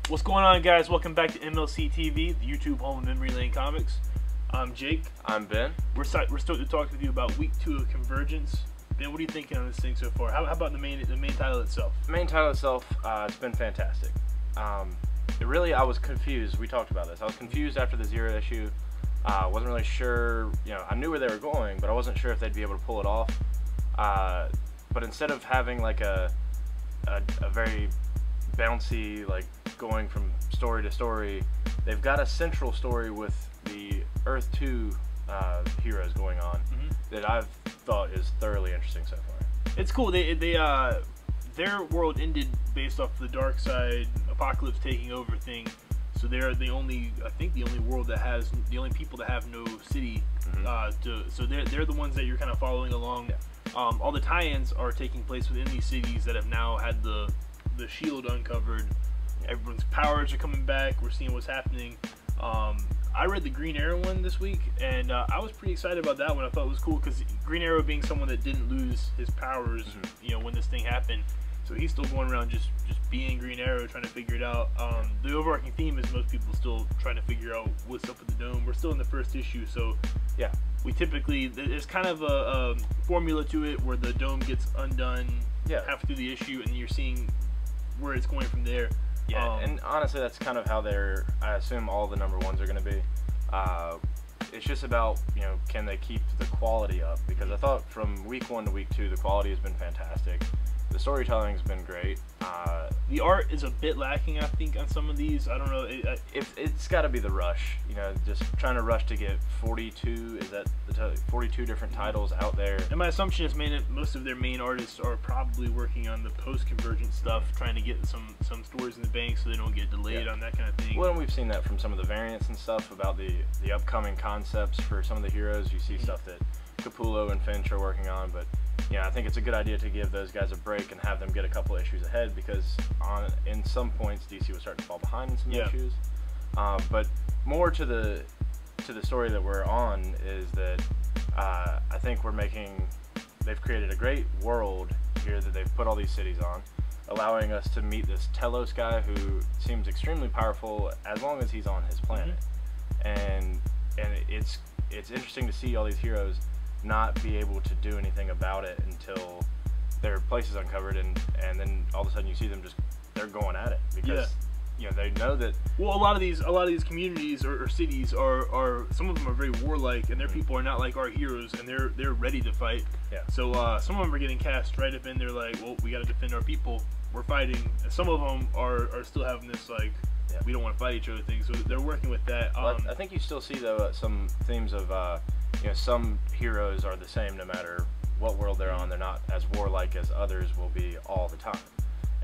What's going on, guys? Welcome back to MLC TV, the YouTube home of Memory Lane Comics. I'm Jake. I'm Ben. We're stoked to talk with you about week 2 of Convergence. Ben, what are you thinking on this thing so far? How about the main title itself? The main title itself, it's been fantastic. I was confused. We talked about this. I was confused after the Zero issue. Wasn't really sure. I knew where they were going, but I wasn't sure if they'd be able to pull it off. But instead of having like a very bouncy, like going from story to story, they've got a central story with the Earth 2 heroes going on that I've thought is thoroughly interesting so far. It's cool. Their world ended based off the dark side apocalypse taking over thing. So they're the only world that has the only people that have no city. So they're the ones that you're kind of following along. Yeah. All the tie-ins are taking place within these cities that have now had the shield uncovered. Everyone's powers are coming back. We're seeing what's happening. I read the Green Arrow one this week, and I was pretty excited about that one. I thought it was cool because Green Arrow being someone that didn't lose his powers, when this thing happened, so he's still going around just being Green Arrow, trying to figure it out. The overarching theme is most people still trying to figure out what's up with the dome. We're still in the first issue, so yeah, we typically there's kind of a formula to it where the dome gets undone halfway through the issue, and you're seeing where it's going from there. Yeah, and honestly, that's kind of how I assume all the number ones are going to be. It's just about, can they keep the quality up? Because I thought from week 1 to week 2, the quality has been fantastic. The storytelling's been great. The art is a bit lacking, I think, on some of these. I don't know. It's got to be the rush. Just trying to rush to get 42. Is that 42 different titles out there? And my assumption is, most of their main artists are probably working on the post-convergent stuff, trying to get some stories in the bank so they don't get delayed on that kind of thing. Well, and we've seen that from some of the variants and stuff about the upcoming concepts for some of the heroes. You see stuff that Capullo and Finch are working on, but I think it's a good idea to give those guys a break and have them get a couple issues ahead, because in some points DC was starting to fall behind in some issues. But more to the story that we're on is that I think they've created a great world here that they've put all these cities on, allowing us to meet this Telos guy who seems extremely powerful as long as he's on his planet. And it's interesting to see all these heroes not be able to do anything about it until their place is uncovered, and then all of a sudden you see them they're going at it because they know that. Well, a lot of these communities or cities are some of them are very warlike, and their people are not like our heroes, and they're ready to fight. Yeah. So some of them are getting cast right up in there, like, well, we got to defend our people. We're fighting. And some of them are still having this like, we don't want to fight each other thing. So they're working with that. Well, I think you still see though some themes of some heroes are the same no matter what world they're on. They're not as warlike as others will be all the time.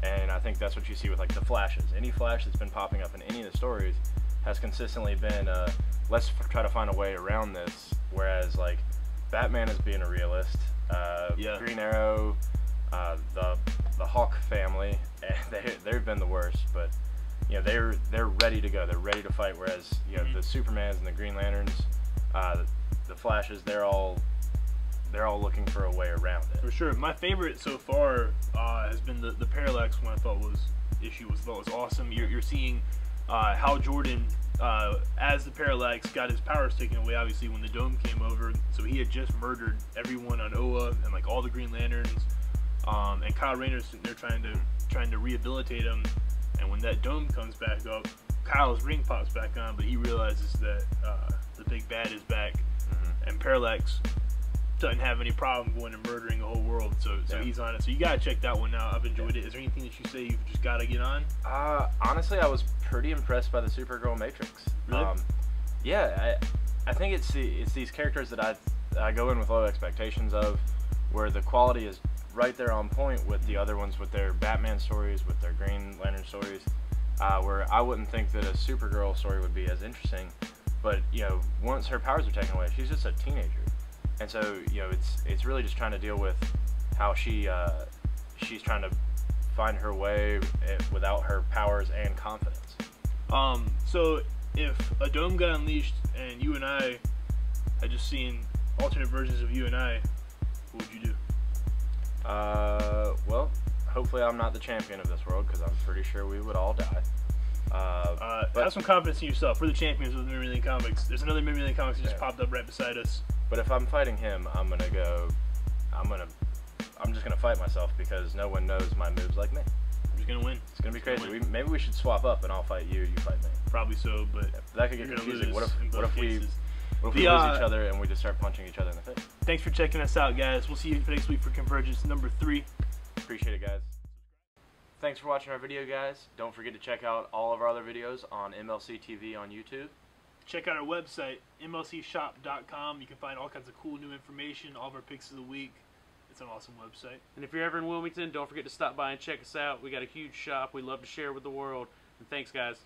And I think that's what you see with like the Flashes. Any Flash that's been popping up in any of the stories has consistently been, let's try to find a way around this. Whereas like Batman is being a realist. Green Arrow, the Hawk family, they've been the worst. But they're ready to go. They're ready to fight. Whereas the Supermans and the Green Lanterns, the Flashes, they're all looking for a way around it. For sure. My favorite so far has been the Parallax one. I thought was awesome. You're seeing Hal Jordan as the Parallax got his powers taken away, obviously, when the dome came over. So he had just murdered everyone on Oa and like all the Green Lanterns. And Kyle Rayner's sitting there trying to rehabilitate him. And when that dome comes back up, Kyle's ring pops back on, but he realizes that the big bad is back, and Parallax doesn't have any problem going and murdering the whole world, so he's on it. So you gotta check that one out. I've enjoyed it. Is there anything that you say you've just gotta get on? Honestly, I was pretty impressed by the Supergirl Matrix. Really? I think it's these characters that I go in with low expectations of, where the quality is right there on point with the other ones, with their Batman stories, with their Green Lantern stories, where I wouldn't think that a Supergirl story would be as interesting. But once her powers are taken away, she's just a teenager. And so, it's really just trying to deal with how she's trying to find her way without her powers and confidence. So if a dome got unleashed and you and I had just seen alternate versions of you and I, what would you do? Well, hopefully I'm not the champion of this world, because I'm pretty sure we would all die. But have some confidence in yourself. We're the champions of the Memory Lane Comics. There's another Memory Lane Comics that just popped up right beside us. But if I'm fighting him, I'm just gonna fight myself because no one knows my moves like me. I'm just gonna win. It's gonna be crazy. Maybe we should swap up and I'll fight you, you fight me. Probably so, but that could get confusing. What if we lose each other and we just start punching each other in the face? Thanks for checking us out, guys. We'll see you next week for Convergence number 3. Appreciate it, guys. Thanks for watching our video, guys. Don't forget to check out all of our other videos on MLC TV on YouTube. Check out our website, mlcshop.com. You can find all kinds of cool new information, all of our picks of the week. It's an awesome website. And if you're ever in Wilmington, don't forget to stop by and check us out. We got a huge shop we love to share with the world. And thanks, guys.